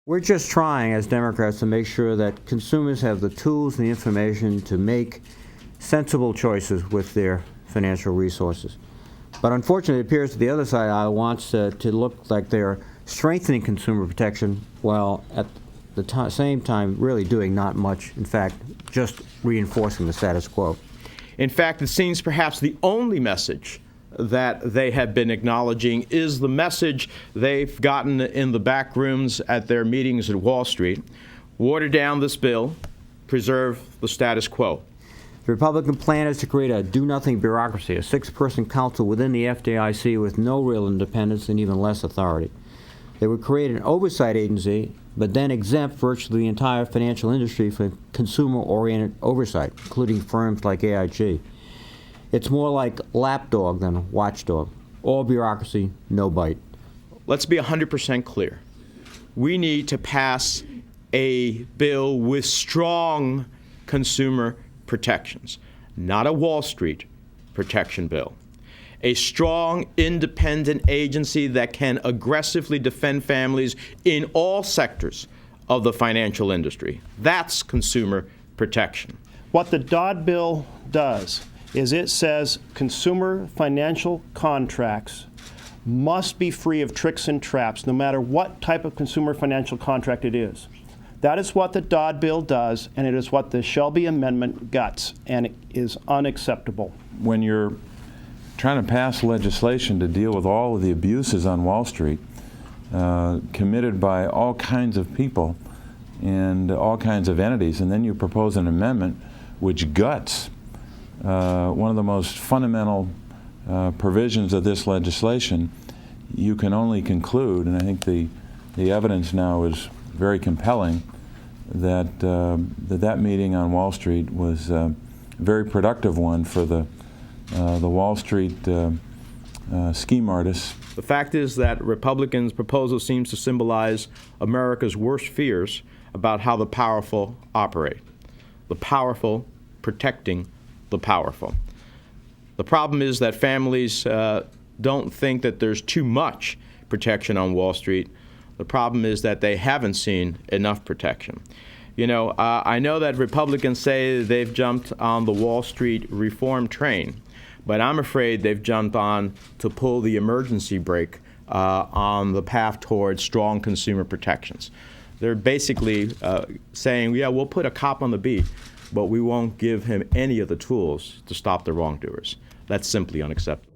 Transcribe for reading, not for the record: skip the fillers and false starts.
We're just trying, as Democrats, to make sure that consumers have the tools and the information to make sensible choices with their financial resources. But unfortunately, it appears that the other side wants to look like they're strengthening consumer protection while at the same time really doing not much, in fact, just reinforcing the status quo. In fact, it seems perhaps the only message that they have been acknowledging is the message they've gotten in the back rooms at their meetings at Wall Street. Water down this bill, preserve the status quo. The Republican plan is to create a do-nothing bureaucracy, a six-person council within the FDIC with no real independence and even less authority. They would create an oversight agency, but then exempt virtually the entire financial industry from consumer-oriented oversight, including firms like AIG. It's more like lapdog than watchdog. All bureaucracy, no bite. Let's be 100% clear. We need to pass a bill with strong consumer protections, not a Wall Street protection bill. A strong, independent agency that can aggressively defend families in all sectors of the financial industry. That's consumer protection. What the Dodd bill does is it says consumer financial contracts must be free of tricks and traps, no matter what type of consumer financial contract it is. That is what the Dodd bill does, and it is what the Shelby Amendment guts, and it is unacceptable. When you're trying to pass legislation to deal with all of the abuses on Wall Street committed by all kinds of people and all kinds of entities, and then you propose an amendment which guts one of the most fundamental provisions of this legislation, you can only conclude, and I think the evidence now is very compelling, that that meeting on Wall Street was a very productive one for the Wall Street scheme artists. The fact is that Republicans' proposal seems to symbolize America's worst fears about how the powerful operate. The powerful protecting the powerful. The problem is that families don't think that there's too much protection on Wall Street. The problem is that they haven't seen enough protection. You know, I know that Republicans say they've jumped on the Wall Street reform train, but I'm afraid they've jumped on to pull the emergency brake on the path towards strong consumer protections. They're basically saying, yeah, we'll put a cop on the beat, but we won't give him any of the tools to stop the wrongdoers. That's simply unacceptable.